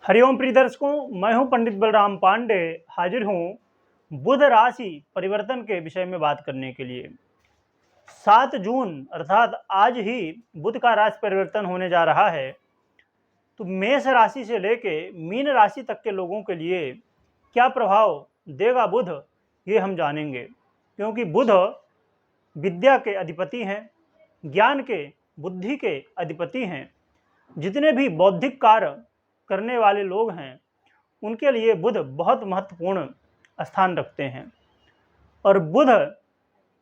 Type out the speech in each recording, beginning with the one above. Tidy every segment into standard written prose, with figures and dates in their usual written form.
हरिओम प्रिय दर्शकों, मैं हूं पंडित बलराम पांडे। हाजिर हूं बुध राशि परिवर्तन के विषय में बात करने के लिए। 7 जून अर्थात आज ही बुध का राशि परिवर्तन होने जा रहा है। तो मेष राशि से लेके मीन राशि तक के लोगों के लिए क्या प्रभाव देगा बुध, ये हम जानेंगे। क्योंकि बुध विद्या के अधिपति हैं, ज्ञान के, बुद्धि के अधिपति हैं। जितने भी बौद्धिक कार्य करने वाले लोग हैं उनके लिए बुध बहुत महत्वपूर्ण स्थान रखते हैं। और बुध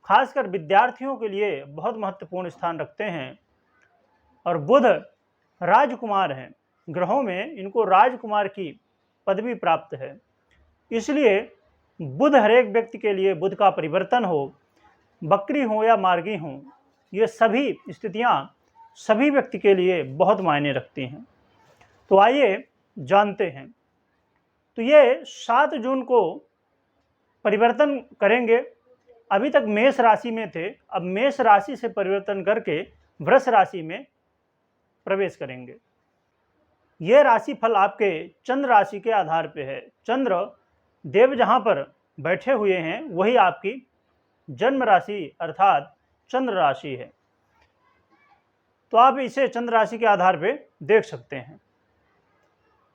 खासकर विद्यार्थियों के लिए बहुत महत्वपूर्ण स्थान रखते हैं। और बुध राजकुमार हैं, ग्रहों में इनको राजकुमार की पदवी प्राप्त है। इसलिए बुध हर एक व्यक्ति के लिए, बुध का परिवर्तन हो, बकरी हो या मार्गी हो, ये सभी स्थितियां सभी व्यक्ति के लिए बहुत मायने रखती हैं। तो आइए जानते हैं। तो ये 7 जून को परिवर्तन करेंगे। अभी तक मेष राशि में थे, अब मेष राशि से परिवर्तन करके वृष राशि में प्रवेश करेंगे। ये राशि फल आपके चंद्र राशि के आधार पे है। चंद्र देव जहां पर बैठे हुए हैं वही आपकी जन्म राशि अर्थात चंद्र राशि है। तो आप इसे चंद्र राशि के आधार पे देख सकते हैं।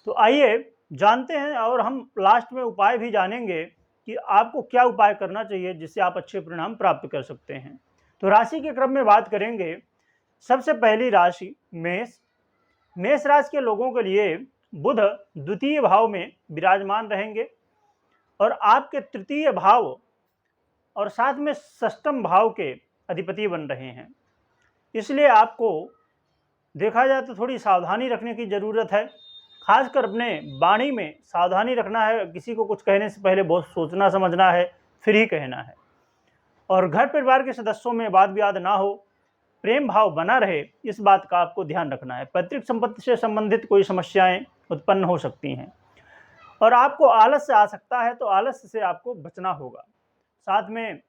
तो आइए जानते हैं, और हम लास्ट में उपाय भी जानेंगे कि आपको क्या उपाय करना चाहिए जिससे आप अच्छे परिणाम प्राप्त कर सकते हैं। तो राशि के क्रम में बात करेंगे। सबसे पहली राशि मेष। मेष राशि के लोगों के लिए बुध द्वितीय भाव में विराजमान रहेंगे और आपके तृतीय भाव और साथ में षष्ठम भाव के अधिपति बन रहे हैं। इसलिए आपको देखा जाए तो थोड़ी सावधानी रखने की जरूरत है। खासकर अपने वाणी में सावधानी रखना है। किसी को कुछ कहने से पहले बहुत सोचना समझना है, फिर ही कहना है। और घर परिवार के सदस्यों में वाद विवाद ना हो, प्रेम भाव बना रहे, इस बात का आपको ध्यान रखना है। पैतृक संपत्ति से संबंधित कोई समस्याएं उत्पन्न हो सकती हैं और आपको आलस्य आ सकता है, तो आलस्य से आपको बचना होगा। साथ में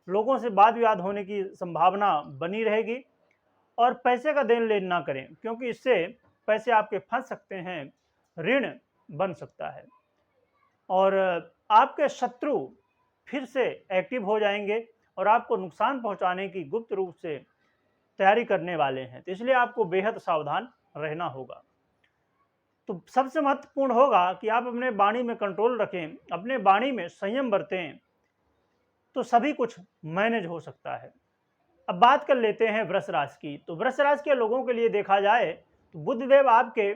लोगों से वाद विवाद होने की संभावना बनी रहेगी। और पैसे का देन लेन ना करें, क्योंकि इससे पैसे आपके फंस सकते हैं, ऋण बन सकता है। और आपके शत्रु फिर से एक्टिव हो जाएंगे और आपको नुकसान पहुंचाने की गुप्त रूप से तैयारी करने वाले हैं। तो इसलिए आपको बेहद सावधान रहना होगा। तो सबसे महत्वपूर्ण होगा कि आप अपने वाणी में कंट्रोल रखें, अपने वाणी में संयम बरतें, तो सभी कुछ मैनेज हो सकता है। अब बात कर लेते हैं वृष राशि की। तो वृष राशि के लोगों के लिए देखा जाए तो बुधदेव आपके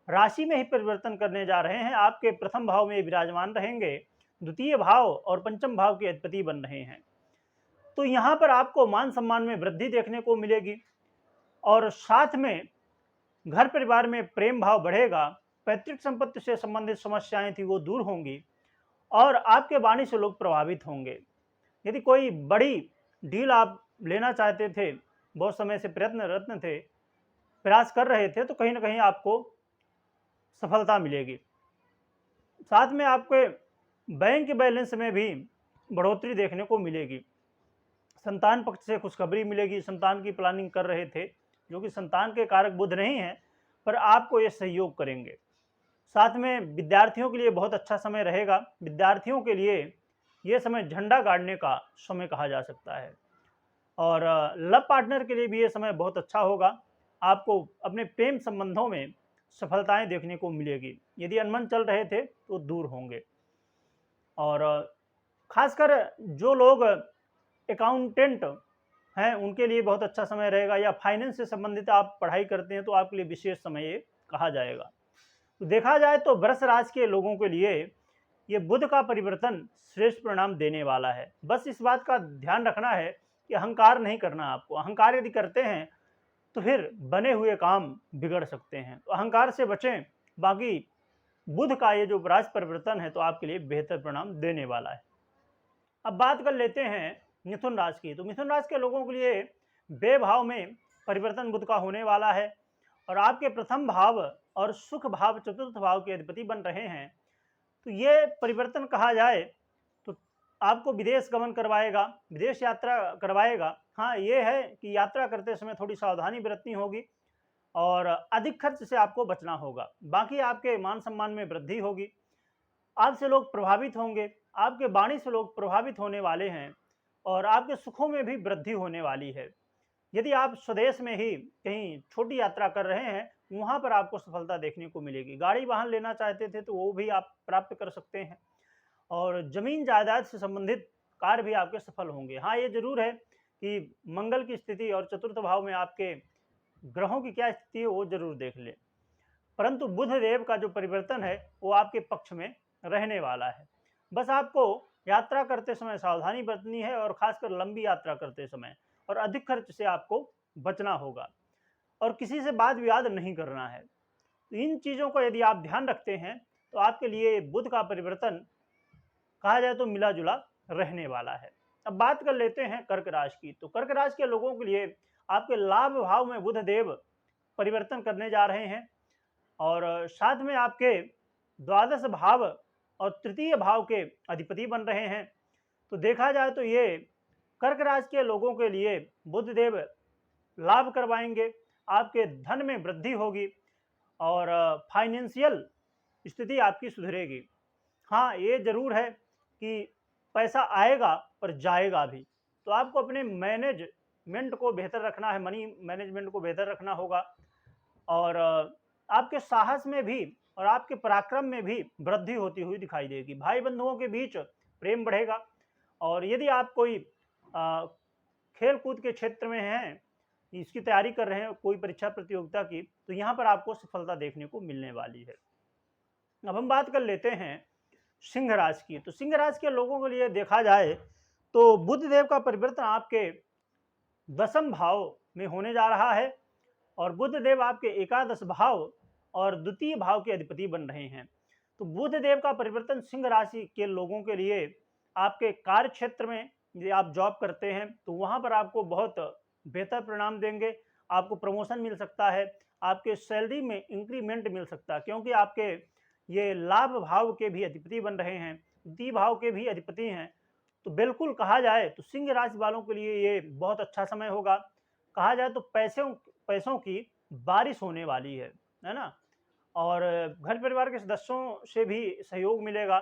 राशि में ही परिवर्तन करने जा रहे हैं। आपके प्रथम भाव में विराजमान रहेंगे, द्वितीय भाव और पंचम भाव के अधिपति बन रहे हैं। तो यहाँ पर आपको मान सम्मान में वृद्धि देखने को मिलेगी और साथ में घर परिवार में प्रेम भाव बढ़ेगा। पैतृक संपत्ति से संबंधित समस्याएं थी वो दूर होंगी और आपके वाणी से लोग प्रभावित होंगे। यदि कोई बड़ी डील आप लेना चाहते थे, बहुत समय से प्रयत्नरत थे, प्रयास कर रहे थे, तो कहीं ना कहीं आपको सफलता मिलेगी। साथ में आपके बैंक बैलेंस में भी बढ़ोतरी देखने को मिलेगी। संतान पक्ष से खुशखबरी मिलेगी। संतान की प्लानिंग कर रहे थे, जो कि संतान के कारक बुध नहीं है, पर आपको ये सहयोग करेंगे। साथ में विद्यार्थियों के लिए बहुत अच्छा समय रहेगा। विद्यार्थियों के लिए ये समय झंडा गाड़ने का समय कहा जा सकता है। और लव पार्टनर के लिए भी ये समय बहुत अच्छा होगा। आपको अपने प्रेम संबंधों में सफलताएं देखने को मिलेगी। यदि अनबन चल रहे थे तो दूर होंगे। और खासकर जो लोग अकाउंटेंट हैं उनके लिए बहुत अच्छा समय रहेगा, या फाइनेंस से संबंधित आप पढ़ाई करते हैं तो आपके लिए विशेष समय ये कहा जाएगा। तो देखा जाए तो वृष राशि के लोगों के लिए ये बुध का परिवर्तन श्रेष्ठ परिणाम देने वाला है। बस इस बात का ध्यान रखना है कि अहंकार नहीं करना। आपको अहंकार यदि करते हैं तो फिर बने हुए काम बिगड़ सकते हैं, तो अहंकार से बचें। बाकी बुध का ये जो राशि परिवर्तन है तो आपके लिए बेहतर परिणाम देने वाला है। अब बात कर लेते हैं मिथुन राशि की। तो मिथुन राशि के लोगों के लिए व्यय भाव में परिवर्तन बुध का होने वाला है और आपके प्रथम भाव और सुख भाव चतुर्थ भाव के अधिपति बन रहे हैं। तो ये परिवर्तन कहा जाए तो आपको विदेश गमन करवाएगा, विदेश यात्रा करवाएगा। हाँ, ये है कि यात्रा करते समय थोड़ी सावधानी बरतनी होगी और अधिक खर्च से आपको बचना होगा। बाकी आपके मान सम्मान में वृद्धि होगी, आपसे लोग प्रभावित होंगे, आपके वाणी से लोग प्रभावित होने वाले हैं और आपके सुखों में भी वृद्धि होने वाली है। यदि आप स्वदेश में ही कहीं छोटी यात्रा कर रहे हैं, वहाँ पर आपको सफलता देखने को मिलेगी। गाड़ी वाहन लेना चाहते थे तो वो भी आप प्राप्त कर सकते हैं और ज़मीन जायदाद से संबंधित कार्य भी आपके सफल होंगे। हाँ, ये ज़रूर है कि मंगल की स्थिति और चतुर्थ भाव में आपके ग्रहों की क्या स्थिति है वो ज़रूर देख लें। परंतु बुध देव का जो परिवर्तन है वो आपके पक्ष में रहने वाला है। बस आपको यात्रा करते समय सावधानी बरतनी है और खासकर लंबी यात्रा करते समय, और अधिक खर्च से आपको बचना होगा और किसी से वाद विवाद नहीं करना है। तो इन चीज़ों को यदि आप ध्यान रखते हैं तो आपके लिए बुध का परिवर्तन कहा जाए तो मिला जुला रहने वाला है। अब बात कर लेते हैं कर्क राशि की। तो कर्क राशि के लोगों के लिए आपके लाभ भाव में बुध देव परिवर्तन करने जा रहे हैं और साथ में आपके द्वादश भाव और तृतीय भाव के अधिपति बन रहे हैं। तो देखा जाए तो ये कर्क राशि के लोगों के लिए बुध देव लाभ करवाएंगे, आपके धन में वृद्धि होगी और फाइनेंशियल स्थिति आपकी सुधरेगी। हाँ, ये ज़रूर है कि पैसा आएगा पर जाएगा भी, तो आपको अपने मैनेजमेंट को बेहतर रखना है, मनी मैनेजमेंट को बेहतर रखना होगा और आपके साहस में भी और आपके पराक्रम में भी वृद्धि होती हुई दिखाई देगी। भाई बंधुओं के बीच प्रेम बढ़ेगा और यदि आप कोई खेल कूद के क्षेत्र में हैं, इसकी तैयारी कर रहे हैं कोई परीक्षा प्रतियोगिता की, तो यहाँ पर आपको सफलता देखने को मिलने वाली है। अब हम बात कर लेते हैं सिंह राशि की। तो सिंह राशि के लोगों के लिए देखा जाए तो बुध देव का परिवर्तन आपके दसम भाव में होने जा रहा है और बुध देव आपके एकादश भाव और द्वितीय भाव के अधिपति बन रहे हैं। तो बुध देव का परिवर्तन सिंह राशि के लोगों के लिए आपके कार्य क्षेत्र में, यदि आप जॉब करते हैं तो वहाँ पर आपको बहुत बेहतर परिणाम देंगे। आपको प्रमोशन मिल सकता है, आपके सैलरी में इंक्रीमेंट मिल सकता है, क्योंकि आपके ये लाभ भाव के भी अधिपति बन रहे हैं, द्वितीय भाव के भी अधिपति हैं। तो बिल्कुल कहा जाए तो सिंह राशि वालों के लिए ये बहुत अच्छा समय होगा। कहा जाए तो पैसों की बारिश होने वाली है ना। और घर परिवार के सदस्यों से भी सहयोग मिलेगा,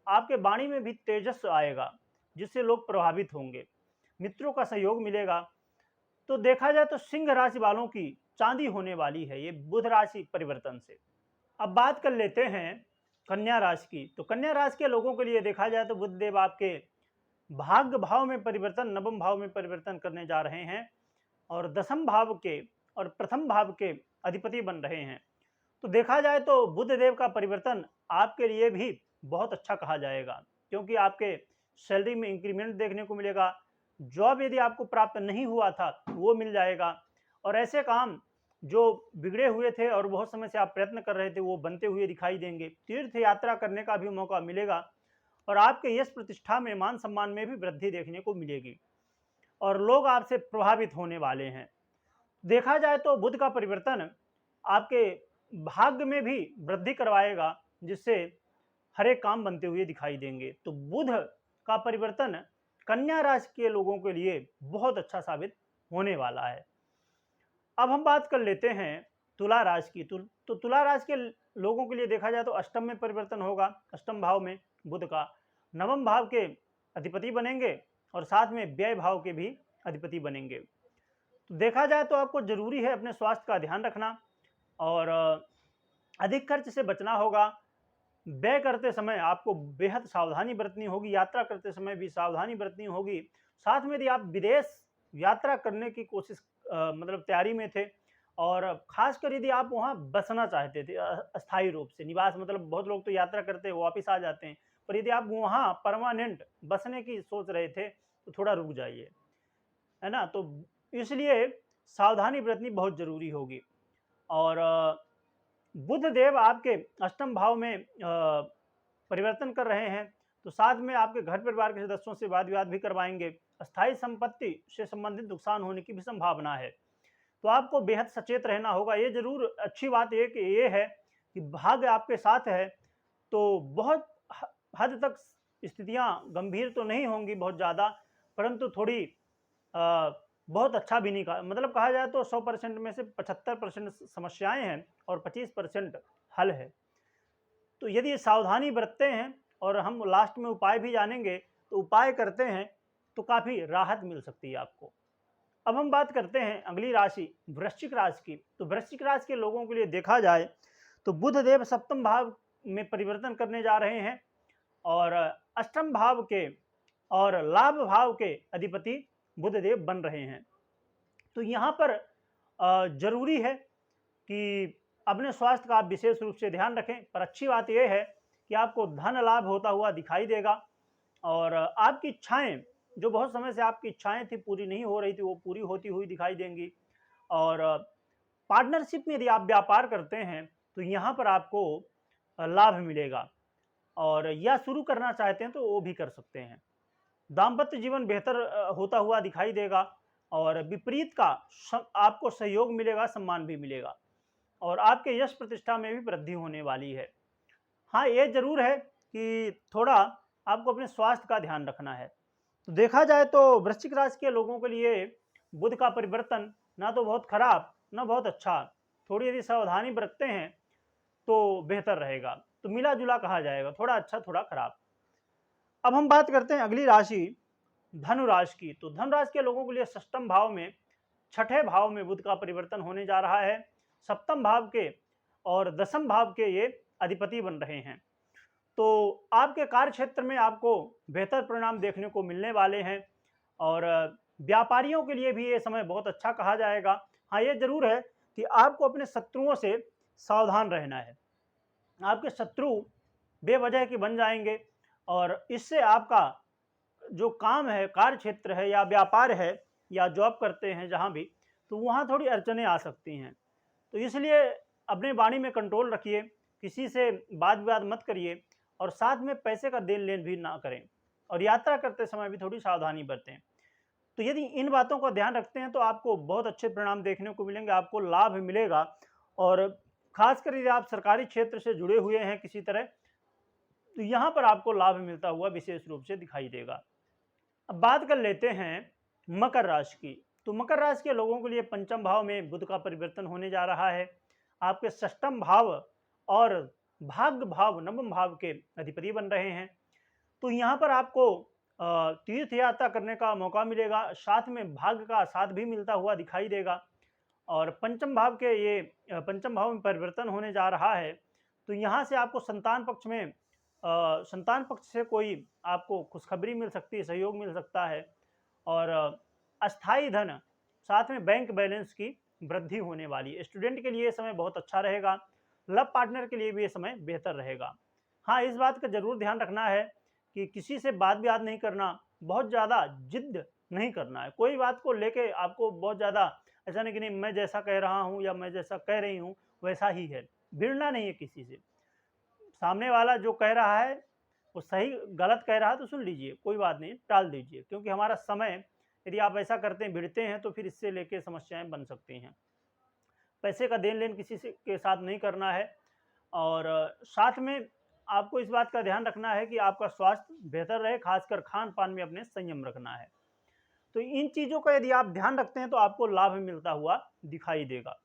आपके वाणी में भी तेजस आएगा जिससे लोग प्रभावित होंगे, मित्रों का सहयोग मिलेगा। तो देखा जाए तो सिंह राशि वालों की चांदी होने वाली है ये बुध राशि परिवर्तन से। अब बात कर लेते हैं कन्या राशि की। तो कन्या राशि के लोगों के लिए देखा जाए तो बुध देव आपके भाग्य भाव में परिवर्तन, नवम भाव में परिवर्तन करने जा रहे हैं और दसम भाव के और प्रथम भाव के अधिपति बन रहे हैं। तो देखा जाए तो बुध देव का परिवर्तन आपके लिए भी बहुत अच्छा कहा जाएगा, क्योंकि आपके सैलरी में इंक्रीमेंट देखने को मिलेगा। जॉब यदि आपको प्राप्त नहीं हुआ था वो मिल जाएगा और ऐसे काम जो बिगड़े हुए थे और बहुत समय से आप प्रयत्न कर रहे थे वो बनते हुए दिखाई देंगे। तीर्थ यात्रा करने का भी मौका मिलेगा और आपके यश प्रतिष्ठा में, मान सम्मान में भी वृद्धि देखने को मिलेगी और लोग आपसे प्रभावित होने वाले हैं। देखा जाए तो बुध का परिवर्तन आपके भाग्य में भी वृद्धि करवाएगा, जिससे हर एक काम बनते हुए दिखाई देंगे। तो बुध का परिवर्तन कन्या राशि के लोगों के लिए बहुत अच्छा साबित होने वाला है। अब हम बात कर लेते हैं तुला राशि की। तो तुला राशि के लोगों के लिए देखा जाए तो अष्टम में परिवर्तन होगा, अष्टम भाव में बुध का, नवम भाव के अधिपति बनेंगे और साथ में व्यय भाव के भी अधिपति बनेंगे। तो देखा जाए तो आपको जरूरी है अपने स्वास्थ्य का ध्यान रखना और अधिक खर्च से बचना होगा। व्यय करते समय आपको बेहद सावधानी बरतनी होगी, यात्रा करते समय भी सावधानी बरतनी होगी। साथ में यदि आप विदेश यात्रा करने की कोशिश मतलब तैयारी में थे और खासकर यदि आप वहाँ बसना चाहते थे अस्थायी रूप से, निवास मतलब बहुत लोग तो यात्रा करते हैं वापस आ जाते हैं, पर यदि आप वहाँ परमानेंट बसने की सोच रहे थे तो थोड़ा रुक जाइए, है ना। तो इसलिए सावधानी बरतनी बहुत ज़रूरी होगी। और बुध देव आपके अष्टम भाव में परिवर्तन कर रहे हैं, तो साथ में आपके घर परिवार के सदस्यों से वाद विवाद भी करवाएंगे। अस्थायी संपत्ति से संबंधित नुकसान होने की भी संभावना है, तो आपको बेहद सचेत रहना होगा। ये जरूर अच्छी बात ये है कि भाग्य आपके साथ है, तो बहुत हद तक स्थितियां गंभीर तो नहीं होंगी बहुत ज़्यादा, परंतु थोड़ी बहुत अच्छा भी नहीं कहा, मतलब कहा जाए तो 100% में से 75% समस्याएं हैं और 25% हल है। तो यदि सावधानी बरतते हैं और हम लास्ट में उपाय भी जानेंगे, तो उपाय करते हैं तो काफ़ी राहत मिल सकती है आपको। अब हम बात करते हैं अगली राशि वृश्चिक राशि की। तो वृश्चिक राशि के लोगों के लिए देखा जाए तो बुध देव सप्तम भाव में परिवर्तन करने जा रहे हैं और अष्टम भाव के और लाभ भाव के अधिपति बुध देव बन रहे हैं। तो यहाँ पर जरूरी है कि अपने स्वास्थ्य का आप विशेष रूप से ध्यान रखें। पर अच्छी बात यह है कि आपको धन लाभ होता हुआ दिखाई देगा और आपकी इच्छाएं, जो बहुत समय से आपकी इच्छाएं थी पूरी नहीं हो रही थी, वो पूरी होती हुई दिखाई देंगी। और पार्टनरशिप में यदि आप व्यापार करते हैं तो यहाँ पर आपको लाभ मिलेगा और या शुरू करना चाहते हैं तो वो भी कर सकते हैं। दाम्पत्य जीवन बेहतर होता हुआ दिखाई देगा और विपरीत का आपको सहयोग मिलेगा, सम्मान भी मिलेगा और आपके यश प्रतिष्ठा में भी वृद्धि होने वाली है। हाँ, ये जरूर है कि थोड़ा आपको अपने स्वास्थ्य का ध्यान रखना है। तो देखा जाए तो वृश्चिक राशि के लोगों के लिए बुध का परिवर्तन ना तो बहुत खराब ना बहुत अच्छा, थोड़ी यदि सावधानी बरतते हैं तो बेहतर रहेगा। तो मिला जुला कहा जाएगा, थोड़ा अच्छा थोड़ा खराब। अब हम बात करते हैं अगली राशि धनु राशि की। तो धनु राशि के लोगों के लिए षष्टम भाव में छठे भाव में बुध का परिवर्तन होने जा रहा है। सप्तम भाव के और दसम भाव के ये अधिपति बन रहे हैं। तो आपके कार्य क्षेत्र में आपको बेहतर परिणाम देखने को मिलने वाले हैं और व्यापारियों के लिए भी ये समय बहुत अच्छा कहा जाएगा। हाँ, ये जरूर है कि आपको अपने शत्रुओं से सावधान रहना है। आपके शत्रु बेवजह के बन जाएंगे और इससे आपका जो काम है, कार्य क्षेत्र है या व्यापार है या जॉब करते हैं जहाँ भी, तो वहाँ थोड़ी अड़चनें आ सकती हैं। तो इसलिए अपने वाणी में कंट्रोल रखिए, किसी से वाद विवाद मत करिए और साथ में पैसे का देन लेन भी ना करें और यात्रा करते समय भी थोड़ी सावधानी बरतें। तो यदि इन बातों का ध्यान रखते हैं तो आपको बहुत अच्छे परिणाम देखने को मिलेंगे, आपको लाभ मिलेगा और खासकर यदि आप सरकारी क्षेत्र से जुड़े हुए हैं किसी तरह, तो यहाँ पर आपको लाभ मिलता हुआ विशेष रूप से दिखाई देगा। अब बात कर लेते हैं मकर राशि की। तो मकर राशि के लोगों के लिए पंचम भाव में बुध का परिवर्तन होने जा रहा है। आपके षष्टम भाव और भाग्य भाव नवम भाव के अधिपति बन रहे हैं। तो यहाँ पर आपको तीर्थ यात्रा करने का मौका मिलेगा, साथ में भाग्य का साथ भी मिलता हुआ दिखाई देगा और पंचम भाव के ये पंचम भाव में परिवर्तन होने जा रहा है। तो यहाँ से आपको संतान पक्ष में संतान पक्ष से कोई आपको खुशखबरी मिल सकती है, सहयोग मिल सकता है और अस्थायी धन साथ में बैंक बैलेंस की वृद्धि होने वाली है। स्टूडेंट के लिए ये समय बहुत अच्छा रहेगा, लव पार्टनर के लिए भी ये समय बेहतर रहेगा। हाँ, इस बात का जरूर ध्यान रखना है कि किसी से बात विवाद नहीं करना, बहुत ज़्यादा जिद नहीं करना है। कोई बात को लेके आपको बहुत ज़्यादा ऐसा नहीं कि नहीं मैं जैसा कह रहा हूँ या मैं जैसा कह रही हूँ वैसा ही है, भिड़ना नहीं है किसी से। सामने वाला जो कह रहा है वो सही गलत कह रहा है तो सुन लीजिए, कोई बात नहीं, टाल दीजिए, क्योंकि हमारा समय यदि आप ऐसा करते हैं, भिड़ते हैं तो फिर इससे लेके समस्याएं बन सकती हैं। पैसे का देन लेन किसी से के साथ नहीं करना है और साथ में आपको इस बात का ध्यान रखना है कि आपका स्वास्थ्य बेहतर रहे, खासकर खान पान में अपने संयम रखना है। तो इन चीज़ों का यदि आप ध्यान रखते हैं तो आपको लाभ मिलता हुआ दिखाई देगा।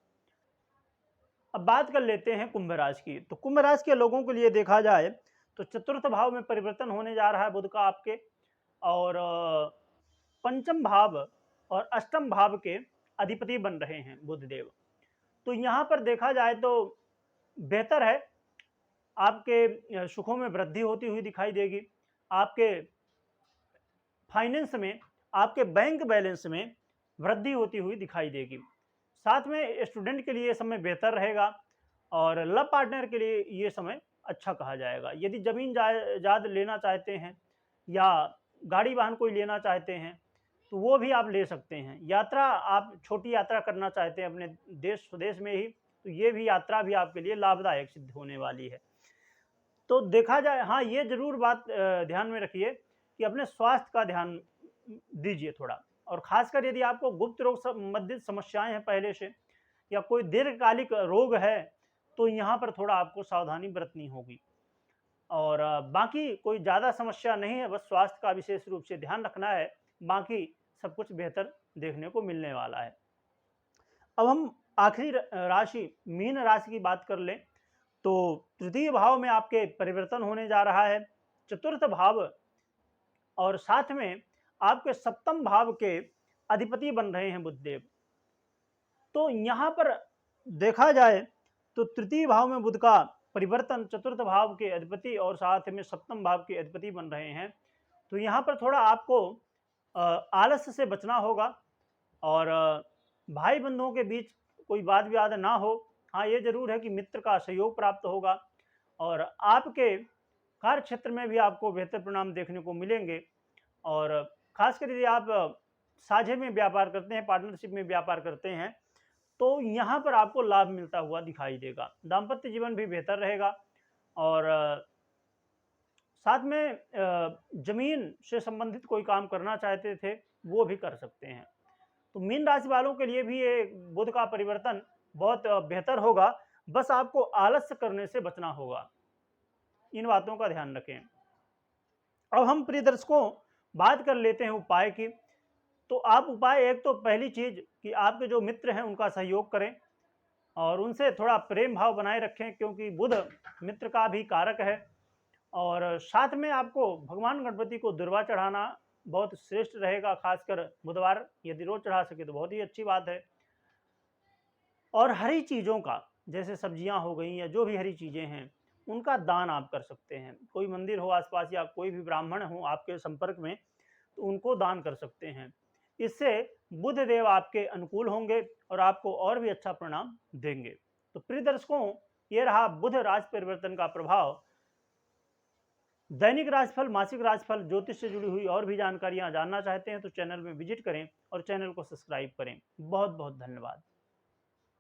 अब बात कर लेते हैं कुंभ राशि की। तो कुंभ राशि के लोगों के लिए देखा जाए तो चतुर्थ भाव में परिवर्तन होने जा रहा है बुध का आपके और पंचम भाव और अष्टम भाव के अधिपति बन रहे हैं बुध देव। तो यहाँ पर देखा जाए तो बेहतर है, आपके सुखों में वृद्धि होती हुई दिखाई देगी, आपके फाइनेंस में, आपके बैंक बैलेंस में वृद्धि होती हुई दिखाई देगी। साथ में स्टूडेंट के लिए समय बेहतर रहेगा और लव पार्टनर के लिए ये समय अच्छा कहा जाएगा। यदि जमीन जायदाद लेना चाहते हैं या गाड़ी वाहन कोई लेना चाहते हैं तो वो भी आप ले सकते हैं। यात्रा, आप छोटी यात्रा करना चाहते हैं अपने देश स्वदेश में ही, तो ये भी यात्रा भी आपके लिए लाभदायक सिद्ध होने वाली है। तो देखा जाए, हाँ, ये जरूर बात ध्यान में रखिए कि अपने स्वास्थ्य का ध्यान दीजिए थोड़ा, और खासकर यदि आपको गुप्त रोग संबंधित समस्याएं हैं पहले से या कोई दीर्घकालिक रोग है तो यहाँ पर थोड़ा आपको सावधानी बरतनी होगी। और बाकी कोई ज़्यादा समस्या नहीं है, बस स्वास्थ्य का विशेष रूप से ध्यान रखना है, बाकी सब कुछ बेहतर देखने को मिलने वाला है। अब हम आखिरी राशि मीन राशि की बात कर लें तो तृतीय भाव में आपके परिवर्तन होने जा रहा है, चतुर्थ भाव और साथ में आपके सप्तम भाव के अधिपति बन रहे हैं बुधदेव। तो यहाँ पर देखा जाए तो तृतीय भाव में बुध का परिवर्तन, चतुर्थ भाव के अधिपति और साथ में सप्तम भाव के अधिपति बन रहे हैं। तो यहाँ पर थोड़ा आपको आलस्य से बचना होगा और भाई बंधुओं के बीच कोई वाद विवाद ना हो। हाँ, ये जरूर है कि मित्र का सहयोग प्राप्त होगा और आपके कार्य क्षेत्र में भी आपको बेहतर परिणाम देखने को मिलेंगे। और खासकर यदि आप साझे में व्यापार करते हैं, पार्टनरशिप में व्यापार करते हैं, तो यहाँ पर आपको लाभ मिलता हुआ दिखाई देगा। दाम्पत्य जीवन भी बेहतर रहेगा और साथ में जमीन से संबंधित कोई काम करना चाहते थे वो भी कर सकते हैं। तो मीन राशि वालों के लिए भी ये बुध का परिवर्तन बहुत बेहतर होगा, बस आपको आलस्य करने से बचना होगा। इन बातों का ध्यान रखें। अब हम प्रिय दर्शकों बात कर लेते हैं उपाय की। तो आप उपाय, एक तो पहली चीज कि आपके जो मित्र हैं उनका सहयोग करें और उनसे थोड़ा प्रेम भाव बनाए रखें, क्योंकि बुध मित्र का भी कारक है। और साथ में आपको भगवान गणपति को दुर्वा चढ़ाना बहुत श्रेष्ठ रहेगा, खासकर बुधवार यदि रोज चढ़ा सके तो बहुत ही अच्छी बात है। और हरी चीज़ों का, जैसे सब्जियां हो गई या जो भी हरी चीज़ें हैं, उनका दान आप कर सकते हैं। कोई मंदिर हो आसपास या कोई भी ब्राह्मण हो आपके संपर्क में, तो उनको दान कर सकते हैं। इससे बुध देव आपके अनुकूल होंगे और आपको और भी अच्छा परिणाम देंगे। तो प्रिय दर्शकों, ये रहा बुध राशि परिवर्तन का प्रभाव। दैनिक राशिफल, मासिक राशिफल, ज्योतिष से जुड़ी हुई और भी जानकारियां जानना चाहते हैं तो चैनल में विजिट करें और चैनल को सब्सक्राइब करें। बहुत बहुत धन्यवाद।